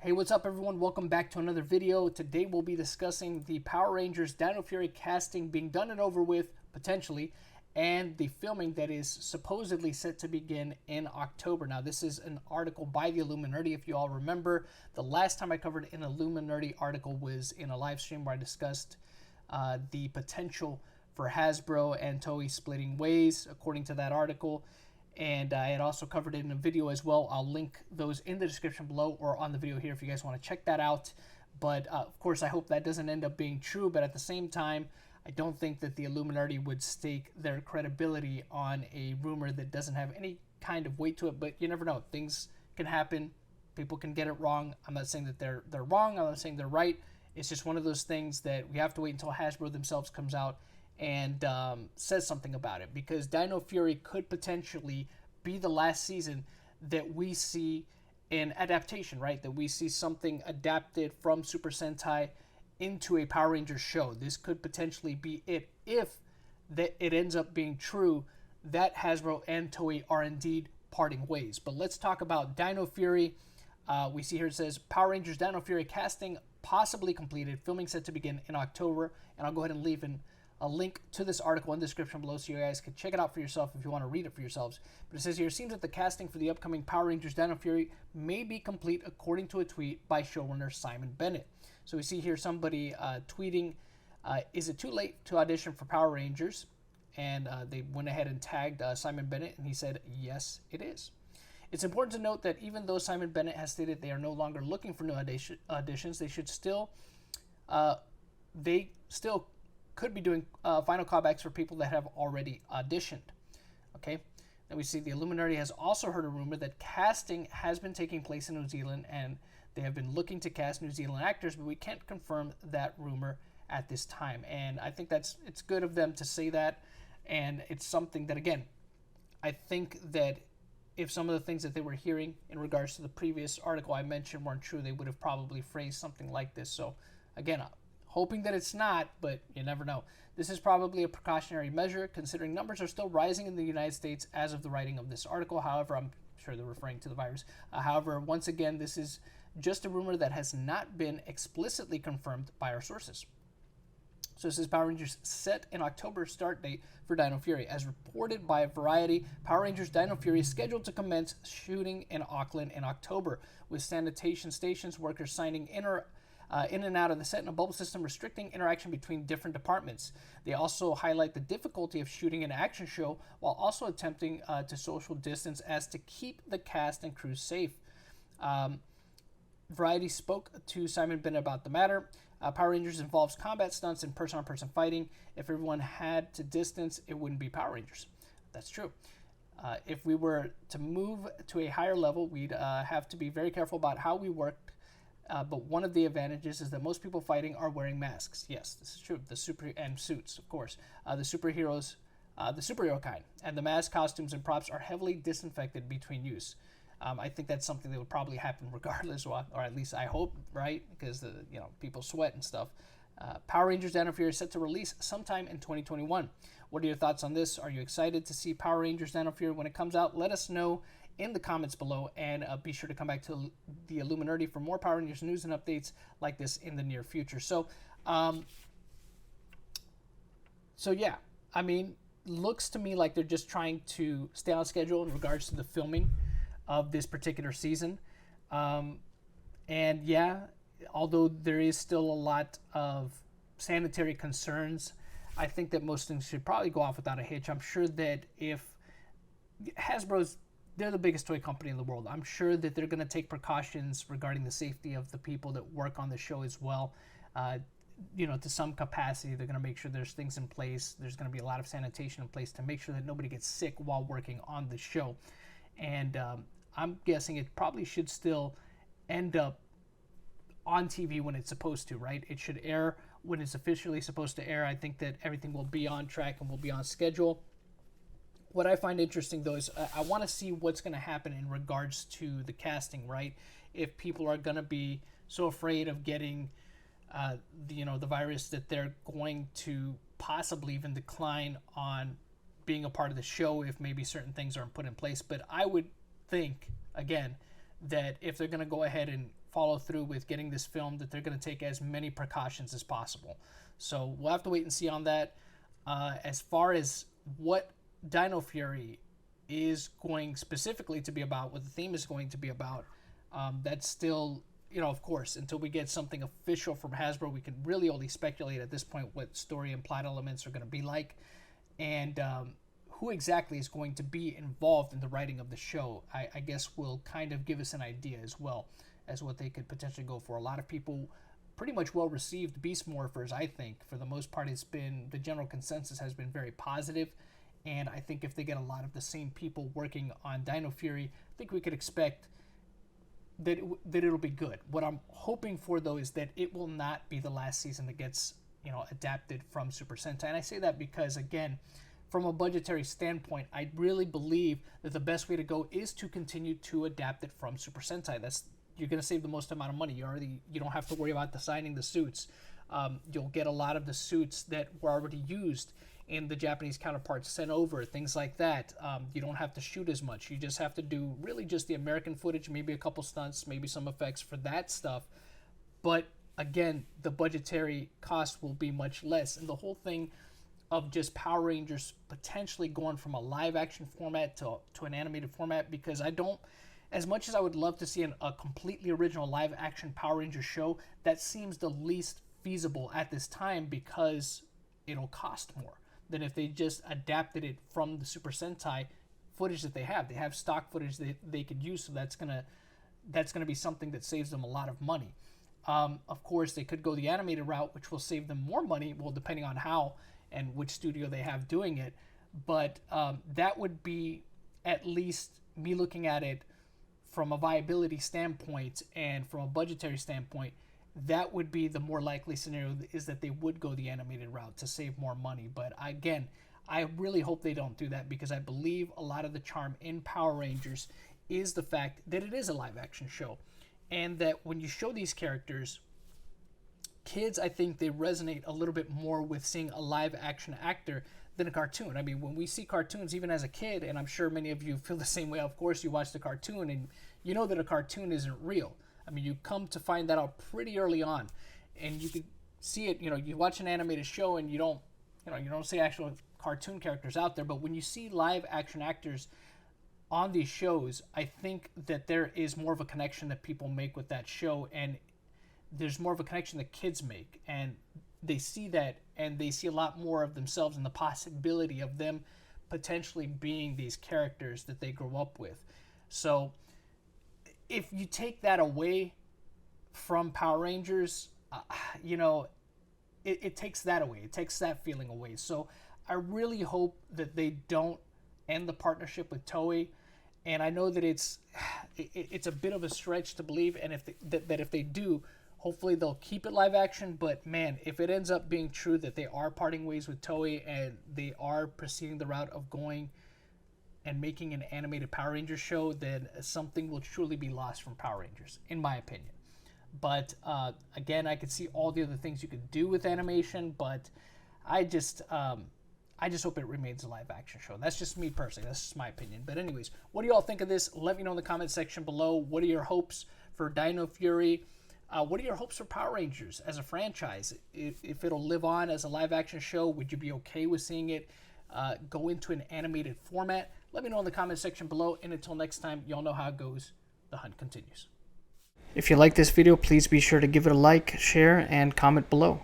Hey, what's up everyone? Welcome back to another video. Today we'll be discussing the Power Rangers Dino Fury casting being done and over with, potentially, and the filming that is supposedly set to begin in October. Now, this is an article by the Illuminati. If you all remember, the last time I covered an Illuminati article was in a live stream where I discussed the potential for Hasbro and Toei splitting ways, according to that article. And I had also covered it in a video as well. I'll link those in the description below or on the video here if you guys want to check that out. But of course, I hope that doesn't end up being true. But at the same time, I don't think that the Illuminati would stake their credibility on a rumor that doesn't have any kind of weight to it. But you never know. Things can happen. People can get it wrong. I'm not saying that they're wrong. I'm not saying they're right. It's just one of those things that we have to wait until Hasbro themselves comes out and says something about it, because Dino Fury could potentially be the last season that we see an adaptation, right? That we see something adapted from Super Sentai into a Power Rangers show. This could potentially be it if that it ends up being true that Hasbro and Toei are indeed parting ways. But let's talk about Dino Fury. We see here it says Power Rangers Dino Fury casting possibly completed, filming set to begin in October. And I'll go ahead and leave a link to this article in the description below so you guys can check it out for yourself if you want to read it for yourselves. But it says here, it seems that the casting for the upcoming Power Rangers Dino Fury may be complete according to a tweet by showrunner Simon Bennett. So we see here somebody tweeting, is it too late to audition for Power Rangers? And they went ahead and tagged Simon Bennett, and he said, yes, it is. It's important to note that even though Simon Bennett has stated they are no longer looking for new auditions, they still could be doing final callbacks for people that have already auditioned. Okay. Then we see the Illuminati has also heard a rumor that casting has been taking place in New Zealand, and they have been looking to cast New Zealand actors, but we can't confirm that rumor at this time. And I think it's good of them to say that, and it's something that, again, I think that if some of the things that they were hearing in regards to the previous article I mentioned weren't true, they would have probably phrased something like this. So again, hoping that it's not, but you never know. This is probably a precautionary measure, considering numbers are still rising in the United States as of the writing of this article. However, I'm sure they're referring to the virus. However, once again, this is just a rumor that has not been explicitly confirmed by our sources. So this is Power Rangers set in October start date for Dino Fury. As reported by Variety, Power Rangers Dino Fury is scheduled to commence shooting in Auckland in October, with sanitation stations workers signing in and out of the set in a bubble system restricting interaction between different departments. They also highlight the difficulty of shooting an action show while also attempting to social distance as to keep the cast and crew safe. Variety spoke to Simon Bennett about the matter. Power Rangers involves combat stunts and person-on-person fighting. If everyone had to distance, it wouldn't be Power Rangers. That's true. If we were to move to a higher level, we'd have to be very careful about how we work. But one of the advantages is that most people fighting are wearing masks. Yes, this is true. And suits, of course. The superhero kind. And the mask, costumes, and props are heavily disinfected between use. I think that's something that would probably happen regardless, or at least I hope, right? Because people sweat and stuff. Power Rangers Dino Fury is set to release sometime in 2021. What are your thoughts on this? Are you excited to see Power Rangers Dino Fury when it comes out? Let us know in the comments below, and be sure to come back to the Illuminati for more Power Rangers news and updates like this in the near future. So yeah, I mean, looks to me like they're just trying to stay on schedule in regards to the filming of this particular season. And yeah, although there is still a lot of sanitary concerns, I think that most things should probably go off without a hitch. I'm sure that if they're the biggest toy company in the world, I'm sure that they're going to take precautions regarding the safety of the people that work on the show as well. To some capacity, they're going to make sure there's things in place. There's going to be a lot of sanitation in place to make sure that nobody gets sick while working on the show. And I'm guessing it probably should still end up on TV when it's supposed to, right? It should air when it's officially supposed to air. I think that everything will be on track and will be on schedule. What I find interesting, though, is I want to see what's going to happen in regards to the casting, right? If people are going to be so afraid of getting, the virus that they're going to possibly even decline on being a part of the show if maybe certain things aren't put in place. But I would think, again, that if they're going to go ahead and follow through with getting this filmed, that they're going to take as many precautions as possible. So we'll have to wait and see on that. As far as what Dino Fury is going specifically to be about, what the theme is going to be about, that's still, of course, until we get something official from Hasbro, we can really only speculate at this point what story and plot elements are going to be like, and who exactly is going to be involved in the writing of the show. I guess will kind of give us an idea as well as what they could potentially go for. A lot of people pretty much well received Beast Morphers. I think for the most part, the general consensus has been very positive. And I think if they get a lot of the same people working on Dino Fury, I think we could expect that it'll be good. What I'm hoping for, though, is that it will not be the last season that gets, adapted from Super Sentai. And I say that because, again, from a budgetary standpoint, I really believe that the best way to go is to continue to adapt it from Super Sentai. You're going to save the most amount of money. You don't have to worry about designing the suits. You'll get a lot of the suits that were already used and the Japanese counterparts sent over, things like that. You don't have to shoot as much. You just have to do really just the American footage, maybe a couple stunts, maybe some effects for that stuff. But again, the budgetary cost will be much less. And the whole thing of just Power Rangers potentially going from a live action format to an animated format, because as much as I would love to see a completely original live action Power Rangers show, that seems the least feasible at this time because it'll cost more than if they just adapted it from the Super Sentai footage that they have. They have stock footage that they could use, so that's gonna be something that saves them a lot of money. Of course, they could go the animated route, which will save them more money, well, depending on how and which studio they have doing it. But that would be, at least me looking at it from a viability standpoint and from a budgetary standpoint, that would be the more likely scenario, is that they would go the animated route to save more money. But again, I really hope they don't do that, because I believe a lot of the charm in Power Rangers is the fact that it is a live action show, and that when you show these characters, kids, I think they resonate a little bit more with seeing a live action actor than a cartoon. I mean, when we see cartoons, even as a kid, and I'm sure many of you feel the same way, of course, you watch the cartoon and you know that a cartoon isn't real. I mean, you come to find that out pretty early on, and you could see it. You watch an animated show and you don't see actual cartoon characters out there. But when you see live action actors on these shows, I think that there is more of a connection that people make with that show, and there's more of a connection that kids make, and they see that, and they see a lot more of themselves and the possibility of them potentially being these characters that they grew up with. So if you take that away from Power Rangers, it takes that away. It takes that feeling away. So I really hope that they don't end the partnership with Toei. And I know that it's a bit of a stretch to believe, and if they do, hopefully they'll keep it live action. But man, if it ends up being true that they are parting ways with Toei and they are proceeding the route of going and making an animated Power Rangers show, then something will truly be lost from Power Rangers, in my opinion. But again, I could see all the other things you could do with animation, but I just hope it remains a live action show. That's just me personally. That's just my opinion. But anyways, what do you all think of this? Let me know in the comment section below. What are your hopes for Dino Fury? What are your hopes for Power Rangers as a franchise? If it'll live on as a live action show, would you be okay with seeing it go into an animated format? Let me know in the comment section below. And until next time, y'all know how it goes. The hunt continues. If you like this video, please be sure to give it a like, share, and comment below.